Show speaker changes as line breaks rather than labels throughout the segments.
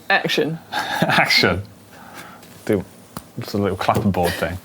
Action.
Action. Do it's a little clapperboard thing.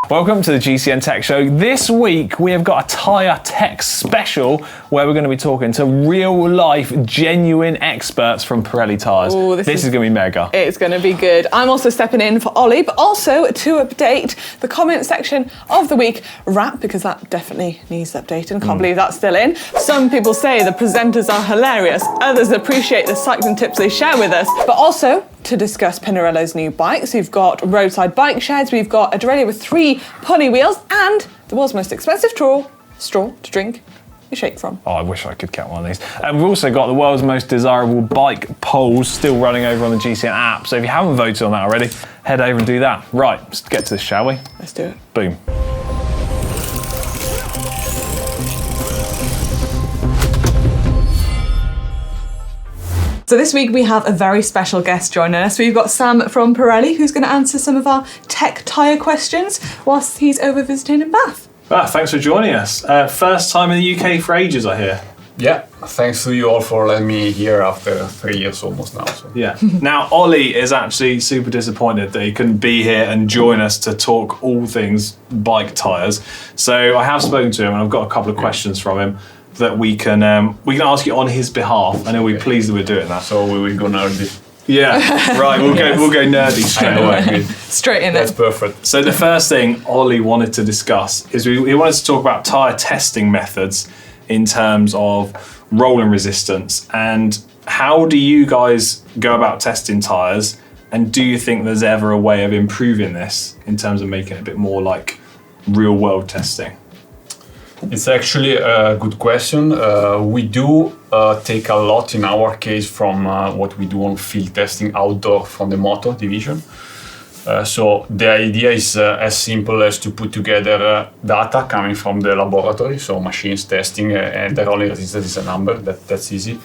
Welcome to the GCN Tech Show. This week we have got a tyre tech special where we're going to be talking to real life, genuine experts from Pirelli tyres.
Ooh,
this is going to be mega.
It's going to be good. I'm also stepping in for Ollie, but also to update the comment section of the week wrap, because that definitely needs updating. Can't believe that's still in. Some people say the presenters are hilarious. Others appreciate the cycling tips they share with us. But also, to discuss Pinarello's new bikes, we've got roadside bike sheds, we've got a Pirelli with 3 pony wheels, and the world's most expensive straw to drink a shake from.
Oh, I wish I could get one of these. And we've also got the world's most desirable bike polls still running over on the GCN app. So if you haven't voted on that already, head over and do that. Right, let's get to this, shall we?
Let's do it.
Boom.
So this week we have a very special guest joining us. We've got Sam from Pirelli, who's going to answer some of our tech tyre questions whilst he's over visiting in Bath.
Thanks for joining us. First time in the UK for ages, I hear.
Yeah, thanks to you all for letting me here after 3 years almost now. So.
Yeah. Now, Ollie is actually super disappointed that he couldn't be here and join us to talk all things bike tyres. So I have spoken to him and I've got a couple of questions from him that we can ask you on his behalf, and he'll be pleased that we're doing that.
So we will go nerdy.
Yeah, right. We'll go nerdy straight away.
Straight in.
That's perfect.
So the first thing Ollie wanted to discuss is we wanted to talk about tyre testing methods in terms of rolling resistance, and how do you guys go about testing tyres, and do you think there's ever a way of improving this in terms of making it a bit more like real world testing?
It's actually a good question. We do take a lot in our case from what we do on field testing outdoor from the motor division. So the idea is as simple as to put together data coming from the laboratory, so machines testing, and their only resistance is a number. That's easy,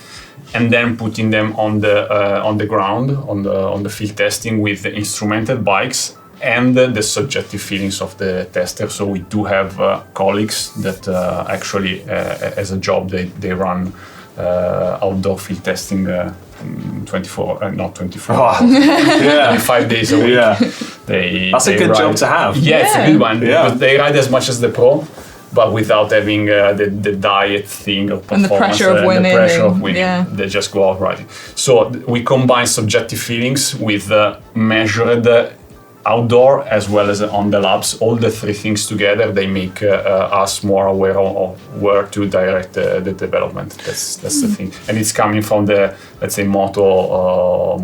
and then putting them on the ground on the field testing with the instrumented bikes and the subjective feelings of the tester. So we do have colleagues that actually, as a job, they run outdoor field testing 25 days a week.
Yeah. That's a good
ride.
job to have.
Yeah, it's a good one.
Yeah.
Because they ride as much as the pro, but without having the diet thing or performance.
And the pressure of winning.
The pressure of winning.
Yeah.
They just go out riding. So we combine subjective feelings with measured outdoor as well as on the labs. All the 3 things together, they make us more aware of where to direct the development. That's the thing. And it's coming from the, let's say, moto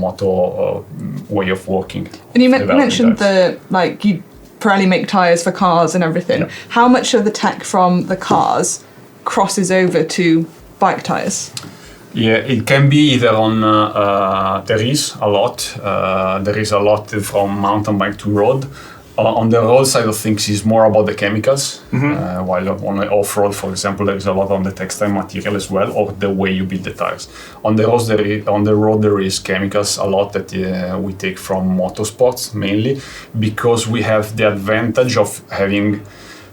way of working.
And you mentioned Pirelli make tyres for cars and everything.
Yeah.
How much of the tech from the cars crosses over to bike tyres?
Yeah, it can be either on, there is a lot from mountain bike to road. On the road side of things is more about the chemicals, while on the off-road, for example, there is a lot on the textile material as well, or the way you build the tires. On the road there is chemicals a lot that we take from motorsports mainly, because we have the advantage of having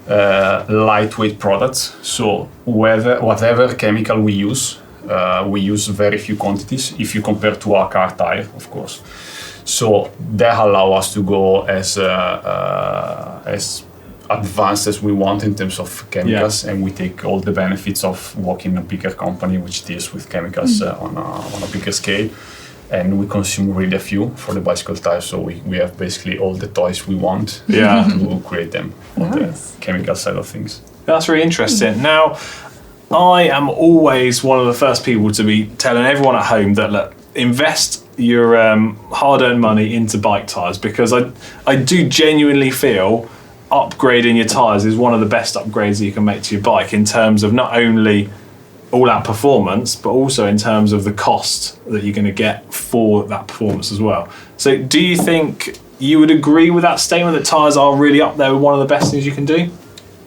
lightweight products. So whatever chemical we use very few quantities if you compare to a car tire, of course. So that allows us to go as advanced as we want in terms of chemicals, and we take all the benefits of working in a bigger company which deals with chemicals on a bigger scale. And we consume really a few for the bicycle tires, so we have basically all the toys we want to create them on the chemical side of things.
That's really interesting. Now, I am always one of the first people to be telling everyone at home that, look, invest your hard-earned money into bike tyres, because I do genuinely feel upgrading your tyres is one of the best upgrades that you can make to your bike in terms of not only all-out performance, but also in terms of the cost that you're going to get for that performance as well. So do you think you would agree with that statement that tyres are really up there with one of the best things you can do?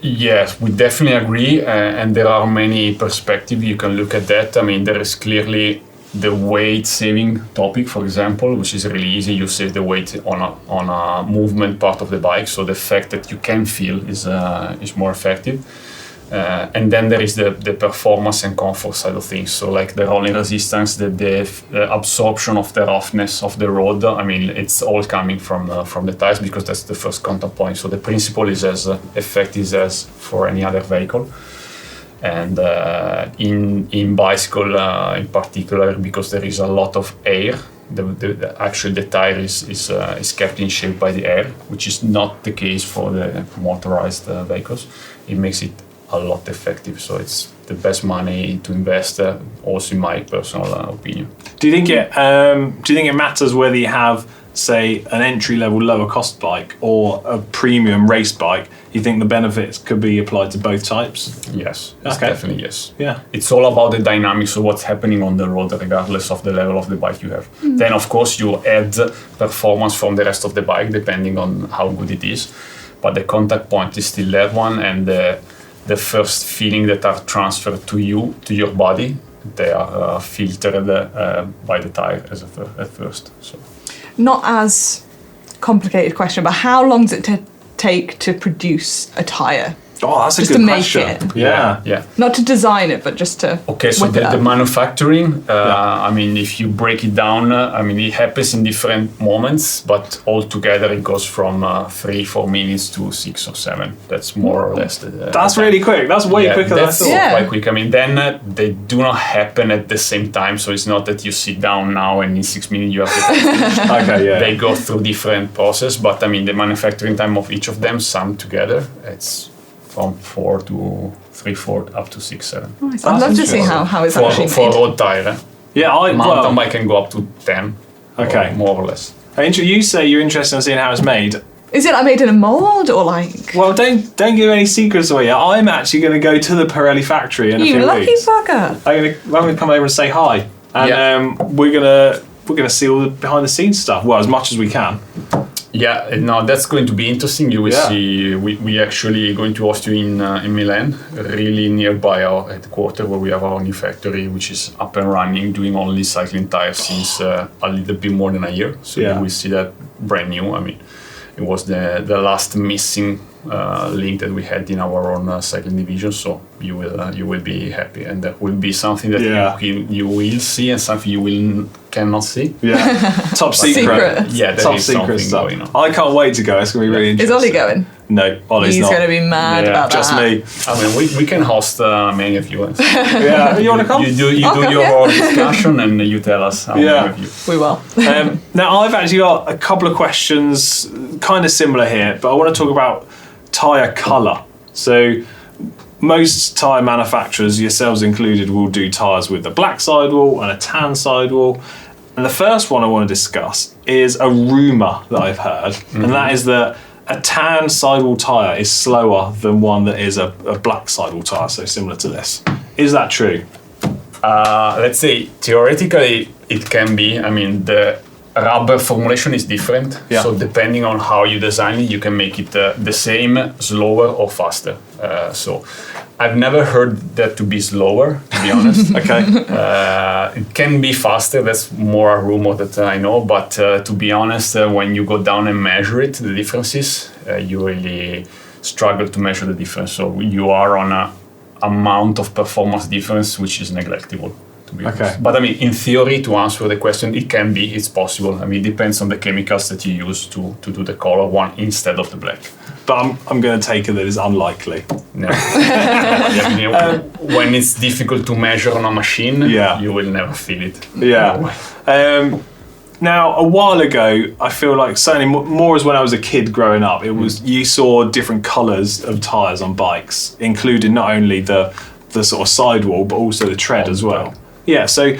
Yes, we definitely agree, and there are many perspectives you can look at that. I mean, there is clearly the weight saving topic, for example, which is really easy. You save the weight on a movement part of the bike, so the fact that you can feel is more effective. And then there is the performance and comfort side of things. So like the rolling resistance, the absorption of the roughness of the road. I mean, it's all coming from the tires, because that's the first contact point. So the principle is as effective as for any other vehicle. And in bicycle in particular, because there is a lot of air, actually the tire is kept in shape by the air, which is not the case for the motorized vehicles. It makes it a lot effective, so it's the best money to invest, also in my personal opinion.
Do you think it matters whether you have, say, an entry-level lower-cost bike or a premium race bike? You think the benefits could be applied to both types?
Yes,
Okay.
definitely yes.
Yeah.
It's all about the dynamics of what's happening on the road, regardless of the level of the bike you have. Then, of course, you add performance from the rest of the bike, depending on how good it is. But the contact point is still that one, and the first feeling that are transferred to you, to your body, they are filtered by the tire at first. So.
Not as complicated question, but how long does it take to produce a tyre?
Oh, that's a
Just
good
to make
question.
it.
Yeah.
Not to design it, but just to
Okay, so
whip it
the
up.
manufacturing, I mean, if you break it down, I mean, it happens in different moments, but altogether it goes from 3-4 minutes to 6 or 7. That's more or less
That's really quick. That's way quicker than I
that's
thought.
Yeah.
quite quick. I mean, then they do not happen at the same time, so it's not that you sit down now and in 6 minutes you have to
Okay, yeah.
They go through different process, but I mean, the manufacturing time of each of them summed together, it's from 4 to 3-4 up to 6-7.
Nice. I'd love to see how it's actually
For
made.
road tire,
Yeah,
mountain bike can go up to 10.
Okay.
or more or less.
You say you're interested in seeing how it's made.
Is it like made in a mold or like?
Well, don't give any secrets away yet. I'm actually going to go to the Pirelli factory in a
You
few
lucky
weeks.
fucker.
I'm gonna come over and say hi, and
Yeah.
we're gonna see all the behind the scenes stuff. Well, as much as we can.
Yeah, no, that's going to be interesting. You will
Yeah.
see. We actually going to host you in Milan, really nearby our headquarters, where we have our new factory, which is up and running, doing only cycling tires since a little bit more than a year. So
Yeah.
you will see that brand new. I mean, it was the last missing link that we had in our own cycling division. So you will be happy, and that will be something that
Yeah.
you will see, and something you cannot see.
Yeah, top secret.
Secret.
Yeah, there
Top
is
secret
something
stuff.
going on.
I can't wait to go. It's gonna be really
Is
interesting.
Ollie going?
No, Ollie's
He's
not.
going to be mad
Yeah,
about
Just
that.
me.
I mean, we can host many of you.
Yeah, you want to come?
You do
Okay,
your
yeah.
own discussion and you tell us how
Yeah.
many of you.
We will.
Now, I've actually got a couple of questions, kind of similar here, but I want to talk about tyre colour. So, most tyre manufacturers, yourselves included, will do tyres with a black sidewall and a tan sidewall. And the first one I want to discuss is a rumour that I've heard, and that is that a tan sidewall tyre is slower than one that is a black sidewall tyre, so similar to this. Is that true?
Let's say theoretically it can be. I mean, the rubber formulation is different.
Yeah.
So depending on how you design it, you can make it the same, slower or faster. So I've never heard that to be slower, to be honest.
Okay.
It can be faster. That's more a rumor that I know. But to be honest, when you go down and measure it, the differences, you really struggle to measure the difference. So you are on a amount of performance difference which is neglectable. To be honest.
Okay.
But I mean, in theory, to answer the question, it can be. It's possible. I mean, it depends on the chemicals that you use to do the color one instead of the black.
But I'm going to take it that it's unlikely.
No. Yeah, you know, when it's difficult to measure on a machine,
Yeah.
you will never feel it.
Yeah. Now, a while ago, I feel like certainly more as when I was a kid growing up, it was you saw different colours of tyres on bikes, including not only the sort of sidewall, but also the tread as well. Yeah, so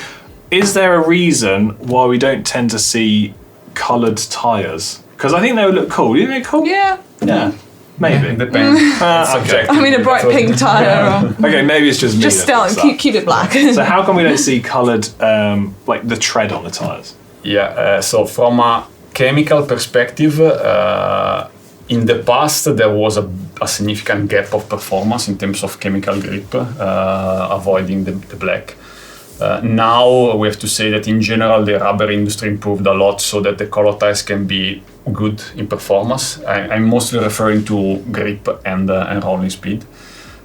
is there a reason why we don't tend to see coloured tyres? Because I think they would look cool. You think they're cool?
Yeah.
Yeah. Maybe.
It depends. It's
subjective.
I mean, a bright pink tyre. Or
Okay, maybe it's just me.
just
that
still
thinks
keep it black.
that. So how come we don't see coloured, like the tread on the tyres?
Yeah, so from a chemical perspective, in the past there was a significant gap of performance in terms of chemical grip, avoiding the black. Now we have to say that in general the rubber industry improved a lot so that the color tires can be good in performance. I'm mostly referring to grip and rolling speed.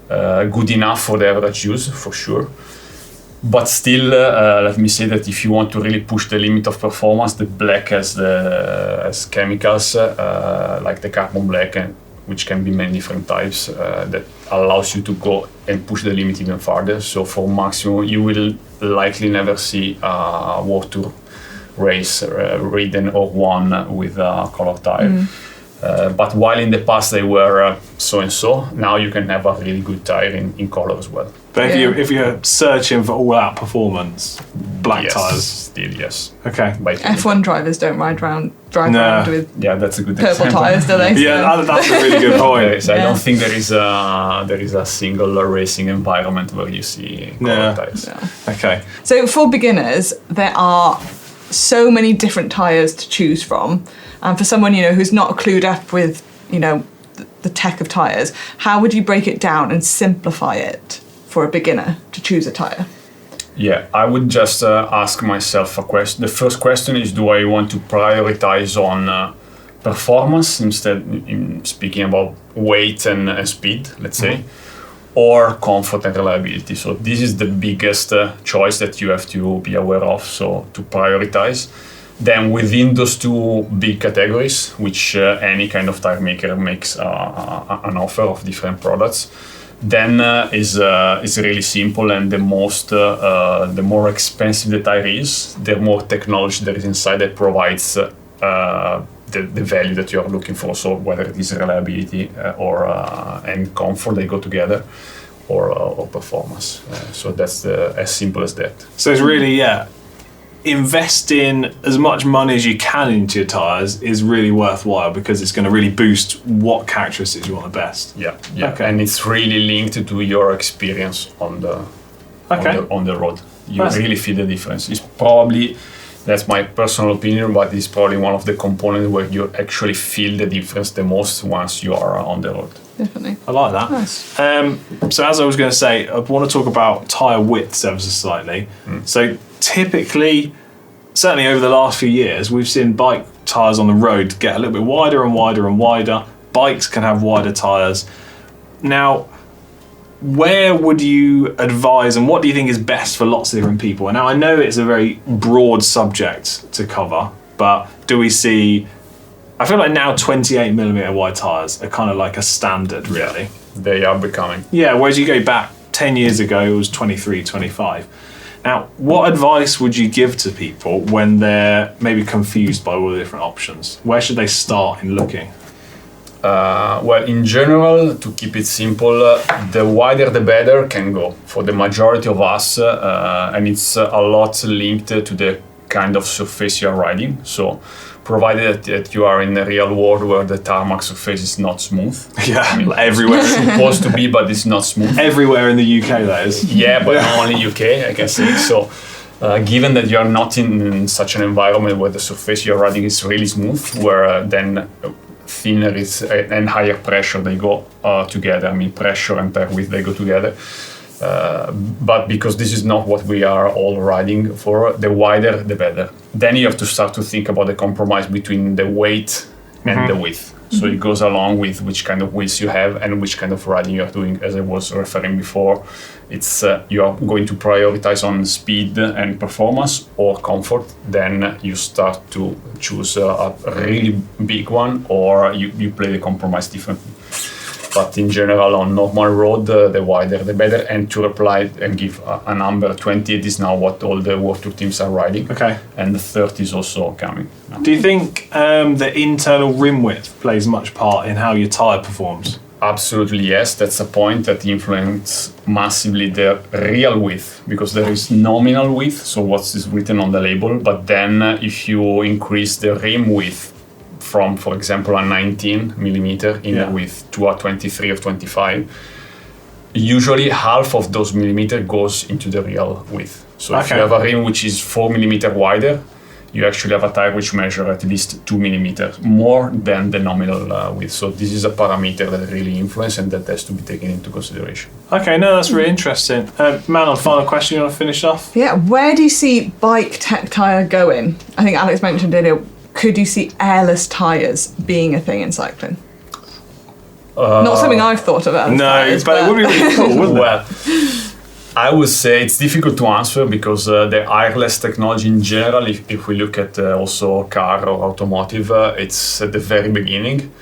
good enough for the average use, for sure. But still, let me say that if you want to really push the limit of performance, the black has chemicals like the carbon black, which can be many different types, that allows you to go and push the limit even farther. So for maximum, you will likely never see a World Tour race ridden or won with a color tire. But while in the past they were so and so, now you can have a really good tire in color as well.
But if you're searching for all-out performance, black tires.
Still yes.
Okay.
F1 drivers don't drive around with
that's a good
purple
example.
tires, do they?
Yeah, that's a really good point.
I don't think there is a single racing environment where you see color tires.
Yeah.
Okay.
So for beginners, there are so many different tires to choose from, and for someone who's not clued up with the tech of tires, how would you break it down and simplify it for a beginner to choose a tire?
Yeah, I would just ask myself a question. The first question is, do I want to prioritize on performance instead, speaking about weight and speed, let's say, or comfort and reliability? So this is the biggest choice that you have to be aware of, so to prioritize. Then within those two big categories, which any kind of tire maker makes an offer of different products, then is really simple, and the more expensive the tire is, the more technology there is inside that provides the value that you are looking for. So whether it is reliability and comfort, they go together, or performance. So that's as simple as that.
So it's really, investing as much money as you can into your tires is really worthwhile, because it's going to really boost what characteristics you want the best.
Yeah.
Okay.
And it's really linked to your experience on the road. You really feel the difference. It's probably, that's my personal opinion, but it's probably one of the components where you actually feel the difference the most once you are on the road.
Definitely.
I like that.
Nice.
So as I was going to say, I want to talk about tyre widths ever so slightly. So typically, certainly over the last few years, we've seen bike tyres on the road get a little bit wider and wider and wider. Bikes can have wider tyres. Now, where would you advise, and what do you think is best for lots of different people? Now, I know it's a very broad subject to cover, but do we see, I feel like now 28mm wide tyres are kind of like a standard, really.
They are becoming.
Yeah, whereas you go back 10 years ago, it was 23, 25. Now, what advice would you give to people when they're maybe confused by all the different options? Where should they start in looking?
Well, in general, to keep it simple, the wider the better can go for the majority of us, and it's a lot linked to the kind of surface you are riding. So, provided that you are in a real world where the tarmac surface is not smooth.
Yeah, I mean, everywhere.
It's supposed to be, but it's not smooth.
Everywhere in the UK, that is.
Yeah, but not only UK, I can say. So, given that you are not in such an environment where the surface you're riding is really smooth, where then thinner is and higher pressure, they go together. I mean, pressure and tire width, they go together. But because this is not what we are all riding for, the wider the better. Then you have to start to think about the compromise between the weight and the width. So it goes along with which kind of width you have and which kind of riding you are doing. As I was referring before, it's you are going to prioritize on speed and performance or comfort. Then you start to choose a really big one, or you play the compromise differently. But in general, on normal road, the wider the better. And to reply and give a number, 28 is now what all the World Tour teams are riding. Okay. And the 30 is also coming.
Do you think the internal rim width plays much part in how your tyre performs?
Absolutely, yes. That's a point that influences massively the real width, because there is nominal width, so what is written on the label. But then if you increase the rim width from, for example, a 19mm inner width to a 23 or 25, usually half of those millimeter goes into the real width. So if you have a rim which is 4mm wider, you actually have a tire which measures at least 2mm more than the nominal width. So this is a parameter that really influences and that has to be taken into consideration.
Okay, no, that's really interesting. Manon, final question, you want to finish off?
Yeah, where do you see bike tech tyre going? I think Alex mentioned earlier, could you see airless tyres being a thing in cycling? Not something I've thought about.
No, but it would be really cool, wouldn't it?
Well, I would say it's difficult to answer because the wireless technology in general, if we look at also car or automotive, it's at the very beginning.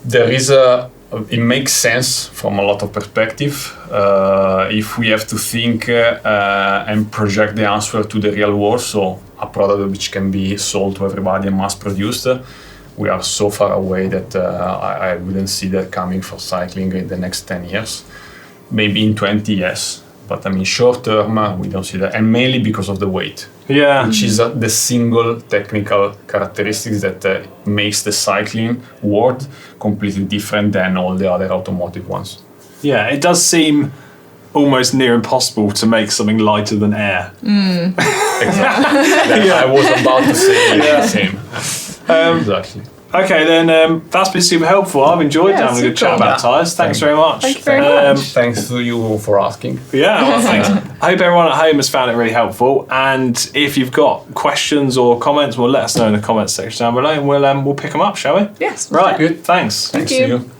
There is it makes sense from a lot of perspective. If we have to think and project the answer to the real world, so a product which can be sold to everybody and mass produced, we are so far away that I wouldn't see that coming for cycling in the next 10 years. Maybe in 20 years. But I mean, short term, we don't see that. And mainly because of the weight.
Yeah.
Which is the single technical characteristics that makes the cycling world completely different than all the other automotive ones.
Yeah, it does seem almost near impossible to make something lighter than air.
Exactly. I was about to say the same. Exactly.
Okay, then that's been super helpful. I've enjoyed having a good chat about tyres. Thanks very much.
Thank you very much.
Thanks to you for asking.
Yeah, well, thanks. I hope everyone at home has found it really helpful. And if you've got questions or comments, well, let us know in the comments section down below, and we'll pick them up, shall we?
Yes.
Right. Good. Thanks.
Thanks
you.
to you.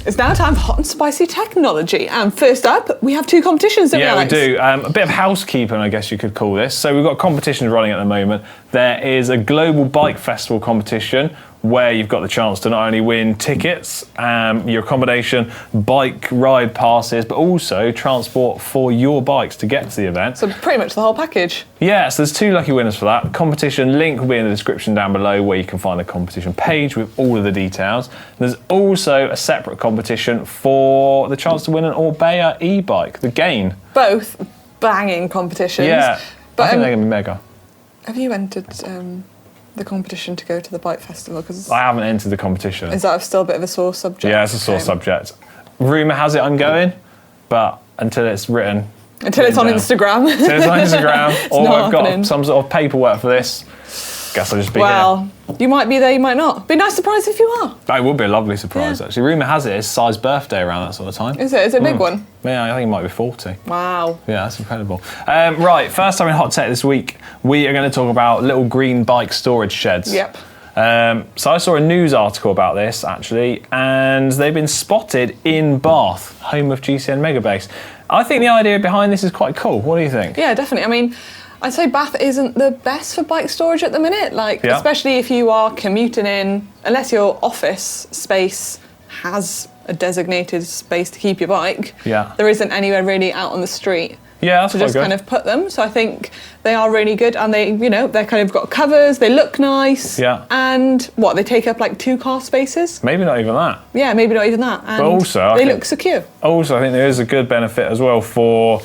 It's now time for hot and spicy technology. And first up, we have two competitions, don't we,
Yeah, we
Alex?
do. A bit of housekeeping, I guess you could call this. So we've got competitions running at the moment. There is a global bike festival competition where you've got the chance to not only win tickets, your accommodation, bike ride passes, but also transport for your bikes to get to the event.
So pretty much the whole package.
Yeah, so there's two lucky winners for that. Competition link will be in the description down below where you can find the competition page with all of the details. There's also a separate competition for the chance to win an Orbea e-bike, the Gain.
Both banging competitions.
Yeah,
But,
I think they're going to be mega.
have you entered the competition to go to the bike festival? Because
I haven't entered the competition.
is that still a bit of a sore subject?
Yeah, it's a sore subject. Rumour has it I'm going, but until it's written...
Until it's on
down.
Instagram.
Until it's on Instagram, or
not
I've got
happening.
some sort of paperwork for this, guess I'll just be here.
Well, you might be there, you might not. Be a nice surprise if you are.
That would be a lovely surprise,
Yeah.
actually. Rumour has it it's Si's birthday around that sort of time.
Is it? Is it a big one?
Yeah, I think it might be 40.
Wow.
Yeah, that's incredible. Right, first time in Hot Tech this week, we are going to talk about little green bike storage sheds.
Yep.
So I saw a news article about this, actually, and they've been spotted in Bath, home of GCN Megabase. I think the idea behind this is quite cool. What do you think?
Yeah, definitely. I mean, I'd say Bath isn't the best for bike storage at the minute. Like,
Yeah.
especially if you are commuting in, unless your office space has a designated space to keep your bike.
Yeah.
There isn't anywhere really out on the street
Yeah, that's
to
quite
just
good.
kind of put them. So I think they are really good, and they, they're kind of got covers. They look nice.
Yeah.
And what, they take up like 2 car spaces?
Maybe not even that.
Yeah, maybe not even that. And
also, I
they
think-
look secure.
Also, I think there is a good benefit as well for,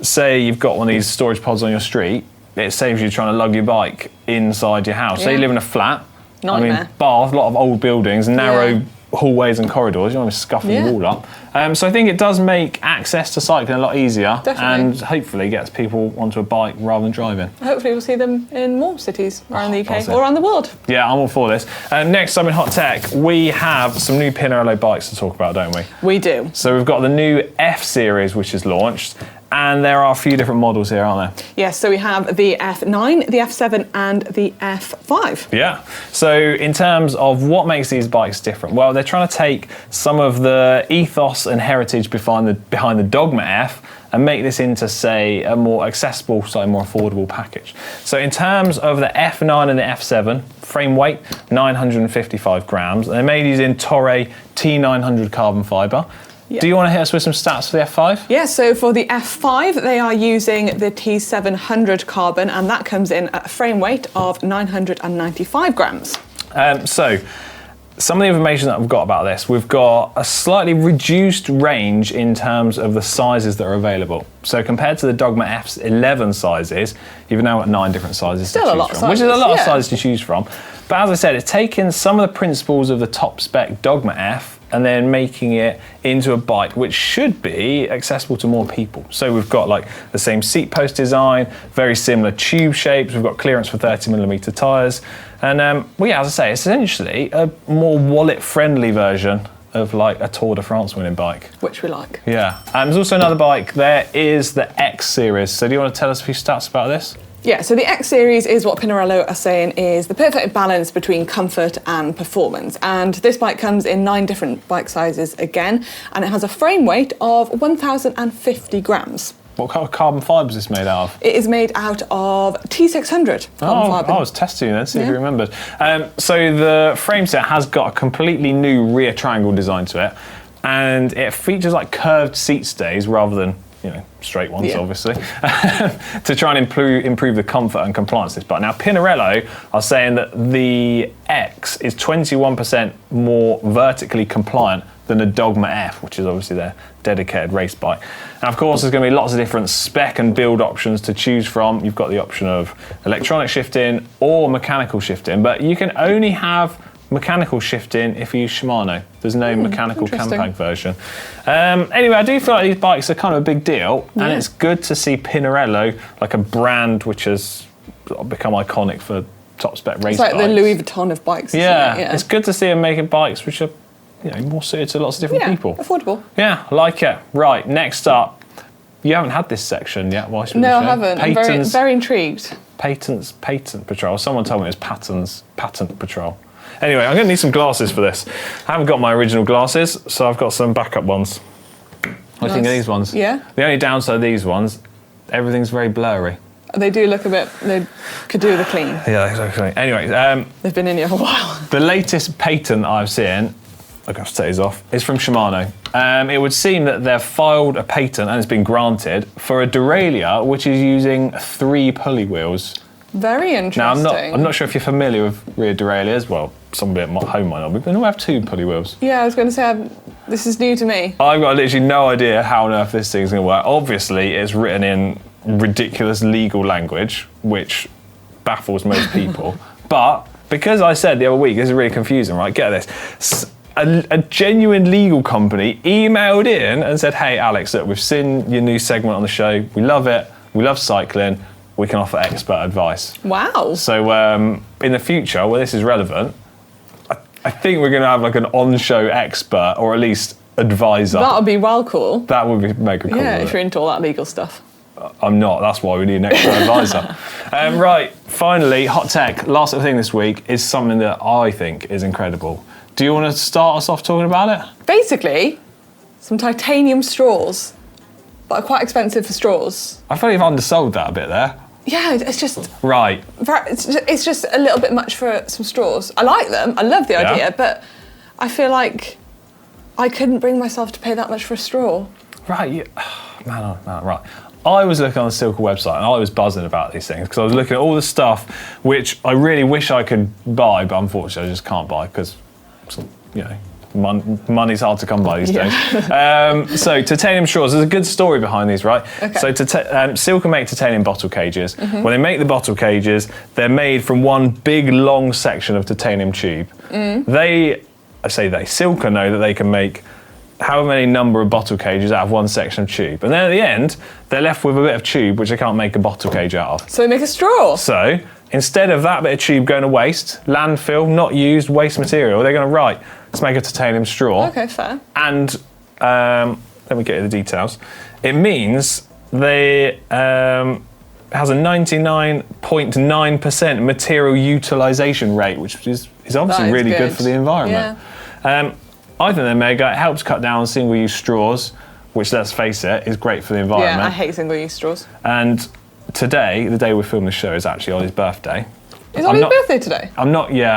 say you've got one of these storage pods on your street, it saves you trying to lug your bike inside your house. Say you
Yeah.
live in a flat. I
Nightmare.
mean, Bath, a lot of old buildings, narrow
Yeah.
hallways and corridors, you don't want to scuffle
Yeah.
the wall up. So I think it does make access to cycling a lot easier.
Definitely.
And hopefully gets people onto a bike rather than driving.
Hopefully we'll see them in more cities around the UK
buzzing.
or around the world.
Yeah, I'm all for this. Next time in Hot Tech, we have some new Pinarello bikes to talk about, don't we?
We do.
So we've got the new F series, which is launched, and there are a few different models here, aren't there?
Yes, so we have the F9, the F7 and the F5.
Yeah. So in terms of what makes these bikes different, well, they're trying to take some of the ethos and heritage behind the Dogma F and make this into, say, a more accessible, slightly more affordable package. So in terms of the F9 and the F7, frame weight, 955 grams. They're made using Torre T900 carbon fibre.
Yeah.
Do you want to hit us with some stats for the F5?
Yeah, so for the F5, they are using the T700 carbon, and that comes in at a frame weight of 995 grams.
So, some of the information that I've got about this, we've got a slightly reduced range in terms of the sizes that are available. So compared to the Dogma F's 11 sizes, you've now got 9 different sizes
Still
to
a
choose
lot of
from, which is a
sizes,
lot of
yeah.
sizes to choose from. But as I said, it's taken some of the principles of the top spec Dogma F and then making it into a bike which should be accessible to more people. So we've got like the same seat post design, very similar tube shapes, we've got clearance for 30mm tyres, and well, yeah, as I say, it's essentially a more wallet-friendly version of like a Tour de France winning bike.
Which we like.
Yeah, there's also another bike, there is the X series. So do you want to tell us a few stats about this?
Yeah, so the X Series is what Pinarello are saying is the perfect balance between comfort and performance. And this bike comes in 9 different bike sizes again, and it has a frame weight of 1,050 grams.
What kind of carbon fibre is this made out of?
It is made out of T600 carbon fibre.
I was testing you then, see if you remembered. So the frame set has got a completely new rear triangle design to it, and it features like curved seat stays rather than straight ones, obviously, to try and improve the comfort and compliance of this bike. Now, Pinarello are saying that the X is 21% more vertically compliant than a Dogma F, which is obviously their dedicated race bike. And of course, there's going to be lots of different spec and build options to choose from. You've got the option of electronic shifting or mechanical shifting, but you can only have mechanical shifting if you use Shimano. There's no mechanical Campag version. Anyway, I do feel like these bikes are kind of a big deal, and it's good to see Pinarello, like a brand which has become iconic for top spec race bikes.
It's like the Louis Vuitton of bikes.
Yeah, it's good to see them making bikes which are more suited to lots of different people.
Affordable. Yeah,
I like it. Right, next up, you haven't had this section yet.
No, I haven't. I'm very intrigued.
Patent Patrol. Someone told me it was Patent Patrol. Anyway, I'm going to need some glasses for this. I haven't got my original glasses, so I've got some backup ones. What do you think of these ones?
Yeah.
The only downside of these ones, everything's very blurry.
They do look a bit, they could do with a clean.
Yeah, exactly. Anyway.
They've been in here for a while.
The latest patent I've seen, I've got to take these off, is from Shimano. It would seem that they've filed a patent, and it's been granted, for a derailleur which is using 3 pulley wheels.
Very interesting.
Now, I'm not sure if you're familiar with rear derailleurs. Well, somebody at my home might not be, but we have 2 pulley wheels.
Yeah, I was going to say, this is new to me.
I've got literally no idea how on earth this thing's going to work. Obviously, it's written in ridiculous legal language, which baffles most people. But because I said the other week, this is really confusing, right? Get this. A genuine legal company emailed in and said, hey, Alex, look, we've seen your new segment on the show. We love it. We love cycling. We can offer expert advice.
Wow.
So in the future, where this is relevant, I think we're going to have like an on-show expert, or at least advisor.
That would be well cool.
That would be mega cool.
Yeah, if you're into all that legal stuff.
I'm not. That's why we need an expert advisor. Right, finally, hot tech. Last thing this week is something that I think is incredible. Do you want to start us off talking about it? Basically,
some titanium straws, but are quite expensive for straws.
I feel you've undersold that a bit there.
Yeah, it's just...
Right.
It's just a little bit much for some straws. I like them, I love the idea, but I feel like I couldn't bring myself to pay that much for a straw.
Right, man, right. I was looking on the Silka website and I was buzzing about these things because I was looking at all the stuff which I really wish I could buy, but unfortunately I just can't buy because, money's hard to come by these days. So titanium straws, there's a good story behind these, right? Okay. So Silka make titanium bottle cages. Mm-hmm. When they make the bottle cages, they're made from one big long section of titanium tube. Silka know that they can make however many number of bottle cages out of one section of tube. And then at the end, they're left with a bit of tube which they can't make a bottle cage out of.
So they make a straw?
So instead of that bit of tube going to waste, landfill, not used, waste material, they're going to let's make a titanium straw.
Okay, fair.
And let me get you the details. It means they has a 99.9% material utilisation rate, which is obviously really good for the environment. Yeah. I think they're mega. It helps cut down on single-use straws, which, let's face it, is great for the environment.
Yeah, I hate single-use straws.
And today, the day we're filming the show, is actually Ollie's birthday.
Is Ollie's birthday today?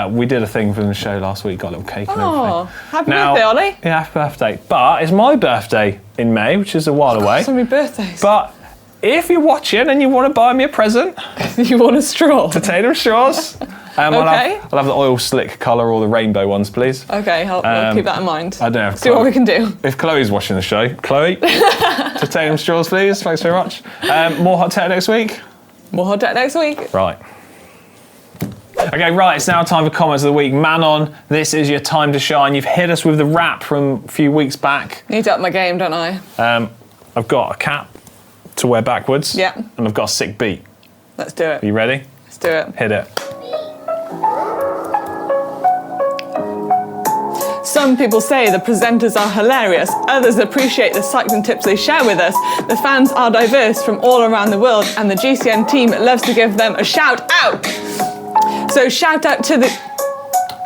We did a thing for the show last week, got a little cake and everything.
Oh, happy birthday, Ollie.
Yeah, happy birthday. But it's my birthday in May, which is a while away.
So many birthdays.
But if you're watching and you want to buy me a present...
You want a straw?
Titanium straws.
Okay.
I'll have the oil slick colour or the rainbow ones, please.
Okay, I'll keep that in mind.
I don't know.
See what we can do.
If Chloe's watching the show, Chloe, titanium straws, please. Thanks very much. More hot tech next week?
More hot tech next week.
Right. Okay, right, it's now time for comments of the week. Manon, this is your time to shine. You've hit us with the rap from a few weeks back.
Need to up my game, don't I?
I've got a cap to wear backwards.
Yeah.
And I've got a sick beat.
Let's do it.
Are you ready?
Let's do it.
Hit it.
Some people say the presenters are hilarious. Others appreciate the cycling tips they share with us. The fans are diverse from all around the world, and the GCN team loves to give them a shout out. So shout out to the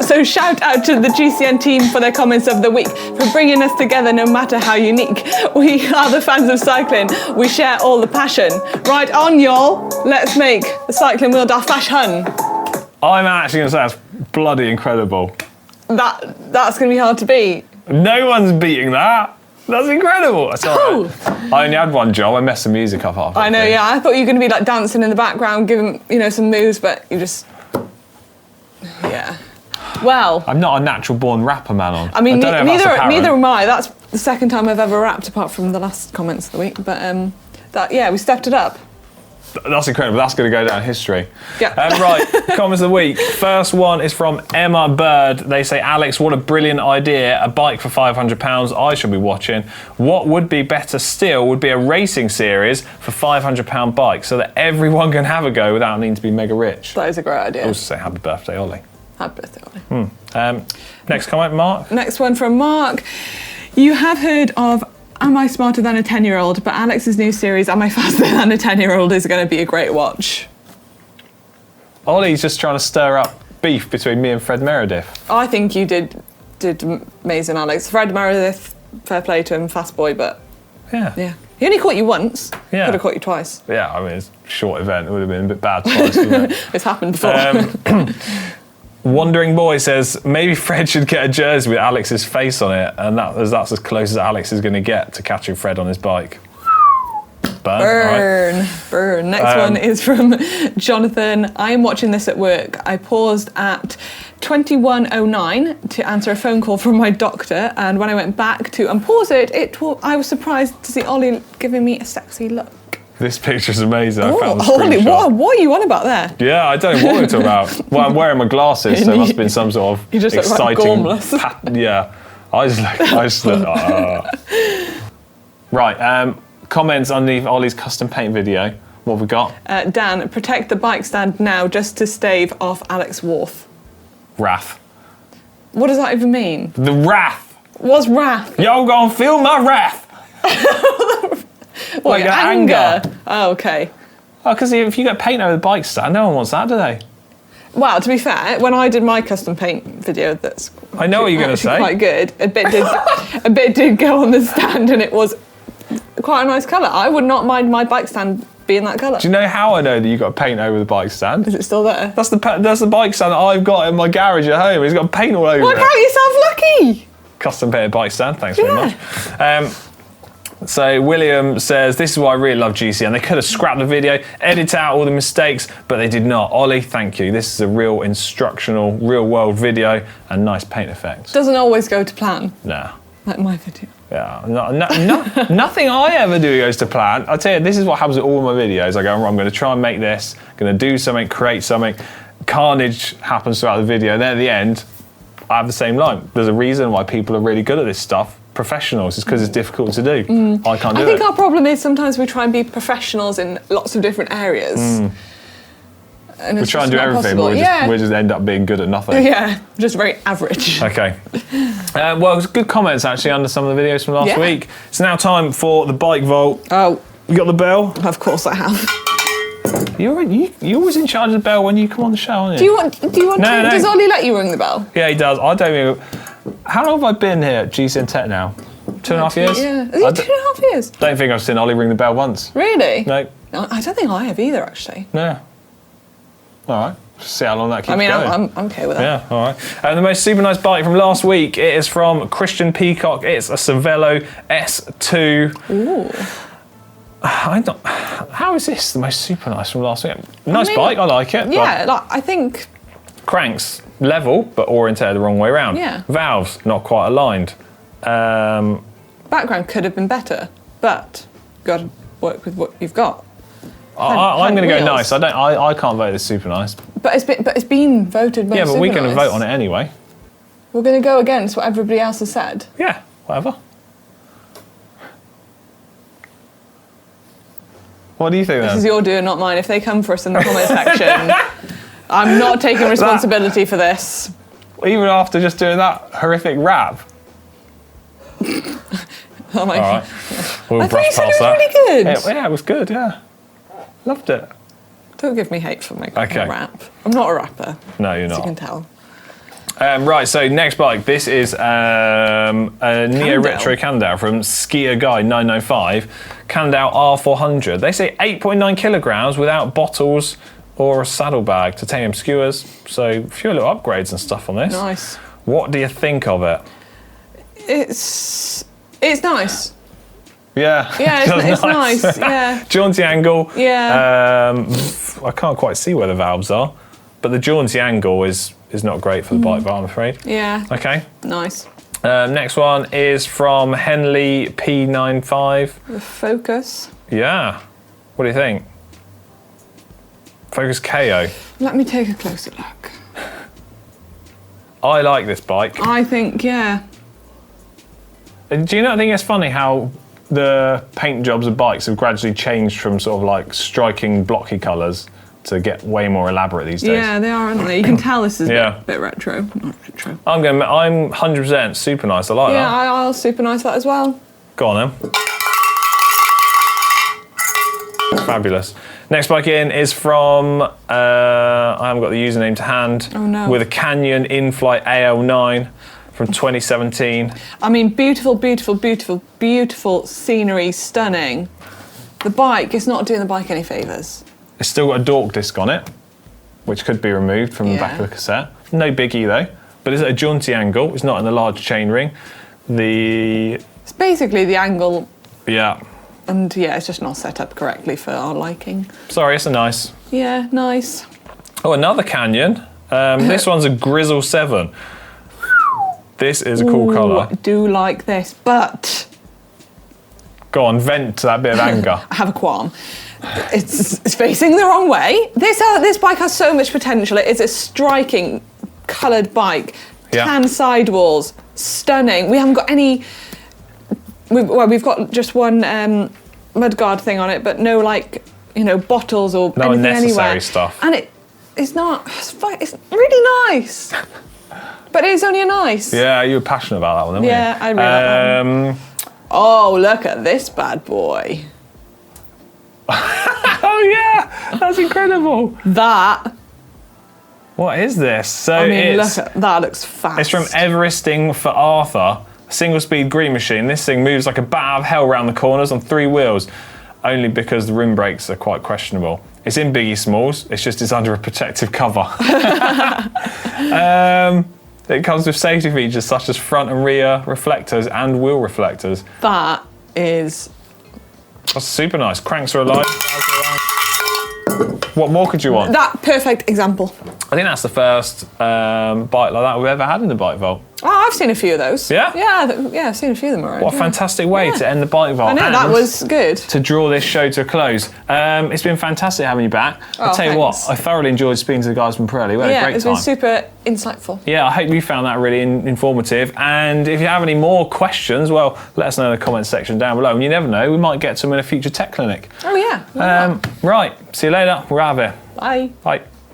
GCN team for their comments of the week, for bringing us together no matter how unique. We are the fans of cycling. We share all the passion. Right on, y'all. Let's make the cycling world our fashion.
I'm actually going to say that's bloody incredible.
That's going to be hard to beat.
No one's beating that. That's incredible. That's all right. I only had one job. I messed the music up half.
I know, yeah. I thought you were going to be like dancing in the background, giving, some moves, but you just... Yeah. Well...
I'm not a natural-born rapper, Manon.
I mean, neither am I. That's the second time I've ever rapped, apart from the last comments of the week. But, we stepped it up.
That's incredible. That's going to go down in history.
Yeah.
Right, comments of the week. First one is from Emma Bird. They say, Alex, what a brilliant idea. A bike for £500 I should be watching. What would be better still would be a racing series for £500 bikes so that everyone can have a go without needing to be mega rich.
That is a great idea.
Also say happy birthday, Ollie.
Happy birthday, Ollie.
Next comment, Mark.
Next one from Mark. You have heard of Am I Smarter Than a 10-Year-Old? But Alex's new series, Am I Faster Than a 10-Year-Old, is going to be a great watch.
Ollie's just trying to stir up beef between me and Fred Meredith.
I think you did amazing, Alex. Fred Meredith, fair play to him, fast boy, but...
Yeah.
He only caught you once.
Yeah.
Could have caught you twice.
Yeah, I mean, it's a short event. It would have been a bit bad twice, wouldn't it?
It's happened before.
Wandering Boy says, maybe Fred should get a jersey with Alex's face on it, and that's as close as Alex is going to get to catching Fred on his bike.
Burn. Next one is from Jonathan. I am watching this at work. I paused at 21:09 to answer a phone call from my doctor, and when I went back to unpause it, I was surprised to see Ollie giving me a sexy look.
This picture's amazing. I found the
Ollie,
screenshot.
what are you on about there?
Yeah, I don't know what we're talking about. Well, I'm wearing my glasses, so it must have been some sort of
you just
exciting...
look like gormless.
Yeah. I just look... Right, comments underneath Ollie's custom paint video. What have we got?
Dan, protect the bike stand now just to stave off Alex Worth.
Wrath.
What does that even mean?
The wrath.
What's wrath?
Yo, gonna feel my wrath.
What,
like anger.
Oh, okay.
Oh, because if you get paint over the bike stand, no one wants that, do they?
Well, to be fair, when I did my custom paint video, that's
I know what you're going to say.
Quite good. A bit did go on the stand, and it was quite a nice colour. I would not mind my bike stand being that colour.
Do you know how I know that you got paint over the bike stand?
Is it still there?
That's the bike stand that I've got in my garage at home. It's got paint all over
Well,
it.
count yourself lucky.
Custom painted bike stand. Thanks very much. So William says, this is why I really love GCN. They could have scrapped the video, edited out all the mistakes, but they did not. Ollie, thank you. This is a real instructional, real world video and nice paint effects.
Doesn't always go to plan.
No.
Like my video.
Yeah, nothing I ever do goes to plan. I tell you, this is what happens with all my videos. I go, I'm going to try and make this, going to do something, create something. Carnage happens throughout the video. Then at the end, I have the same line. There's a reason why people are really good at this stuff. Professionals. It's because it's difficult to do. I can't do it.
I think our problem is sometimes we try and be professionals in lots of different areas. And
we try and do everything, but we just end up being good at nothing.
Yeah, just very average.
Okay. Well, it was good comments actually under some of the videos from last week. It's now time for the bike vault.
Oh.
You got the bell?
Of course I have.
You're always in charge of the bell when you come on the show, aren't you?
Do you want
No.
Does Ollie let you ring the bell?
Yeah, he does. I don't even... How long have I been here at GCN Tech now? 2.5 years?
Yeah. Is it 2.5 years?
Don't think I've seen Ollie ring the bell once.
Really?
No.
I don't think I have either, actually.
No. All right. See how long that keeps going.
I'm okay with that.
Yeah, all right. The most super nice bike from last week, it is from Christian Peacock. It's a Cervelo S2.
Ooh.
How is this the most super nice from last week? Nice bike, I like it.
Yeah, I think...
Cranks, level, but orientated the wrong way around.
Yeah.
Valves, not quite aligned.
Background could have been better, but you've got to work with what you've got.
I'm going to go nice. I can't vote this super nice.
But it's been voted most.
Yeah, but we're going to vote on it anyway.
We're going to go against what everybody else has said.
Yeah, whatever. What do you think then?
This is your doing, not mine. If they come for us in the comment section, I'm not taking responsibility for this.
Even after just doing that horrific rap.
Oh my
All right. We'll
I thought you
brush
said it
past
was
that.
really good.
Yeah, it was good, yeah. Loved it.
Don't give me hate for making
Okay.
a rap. I'm not a rapper,
No, you're
as you
not.
can tell.
Right, so next bike. This is a Neo Retro Cannondale from Skier Guy 995. Cannondale R400. They say 8.9 kilograms without bottles or a saddlebag. Titanium skewers. So a few little upgrades and stuff on this.
Nice.
What do you think of it?
It's nice.
Yeah.
Yeah, it's nice. Yeah.
Jaunty angle.
Yeah.
I can't quite see where the valves are, but the jaunty angle is not great for the bike, but I'm afraid.
Yeah.
Okay.
Nice.
Next one is from Henley P95.
The Focus.
Yeah. What do you think? Focus KO.
Let me take a closer look.
I like this bike.
I think, yeah.
Do you not think it's funny how the paint jobs of bikes have gradually changed from sort of like striking blocky colours to get way more elaborate these days?
Yeah, they are, aren't they? You can tell this is
Yeah.
a bit retro. Not retro.
I'm 100% super nice. I like
Yeah,
that.
I'll super nice that as well.
Go on then. Fabulous. Next bike in is from, I haven't got the username to hand.
Oh no.
With a Canyon in-flight AL9 from 2017.
I mean, beautiful, beautiful, beautiful, beautiful scenery, stunning. The bike is not doing the bike any favours.
It's still got a dork disc on it, which could be removed from the back of the cassette. No biggie though, but it's at a jaunty angle. It's not in the large chainring.
It's basically the angle,
Yeah.
and yeah, it's just not set up correctly for our liking.
Sorry, it's a nice.
Yeah, nice.
Oh, another Canyon. This one's a Grizzle 7. This is a cool
Ooh,
colour.
I do like this, but
Go on, vent to that bit of anger.
I have a qualm. It's facing the wrong way. This bike has so much potential. It is a striking coloured bike.
Yeah.
Tan sidewalls, stunning. We haven't got any. We've got just one mudguard thing on it, but no bottles or
No
anything
unnecessary
anywhere.
stuff.
And it's not. It's really nice. But it's only a nice.
Yeah, you were passionate about that one, weren't
Yeah,
you?
I really like that one. Oh, look at this bad boy.
Oh yeah, that's incredible.
That.
What is this? So
I mean,
it's
look at that. Looks fast.
it's from Everesting for Arthur, a single-speed green machine. This thing moves like a bat of hell round the corners on 3 wheels, only because the rim brakes are quite questionable. It's in Biggie Smalls. It's under a protective cover. It comes with safety features such as front and rear reflectors and wheel reflectors.
That is.
That's super nice. Cranks are alive. What more could you want?
That perfect example.
I think that's the first bike like that we've ever had in the Bike Vault.
Oh, I've seen a few of those.
Yeah?
Yeah, I've seen a few of them already.
What a fantastic way to end the Bike Vault.
I know,
and
that was good.
to draw this show to a close. It's been fantastic having you back. I'll tell you what,
thanks.
I thoroughly enjoyed speaking to the guys from Pirelli. We had a
Yeah,
great
it's
time.
been super insightful.
Yeah, I hope you found that really informative. And if you have any more questions, well, let us know in the comments section down below. And you never know, we might get to them in a future tech clinic.
Oh, yeah.
Right, see you later. We're out of here.
Bye.
Bye.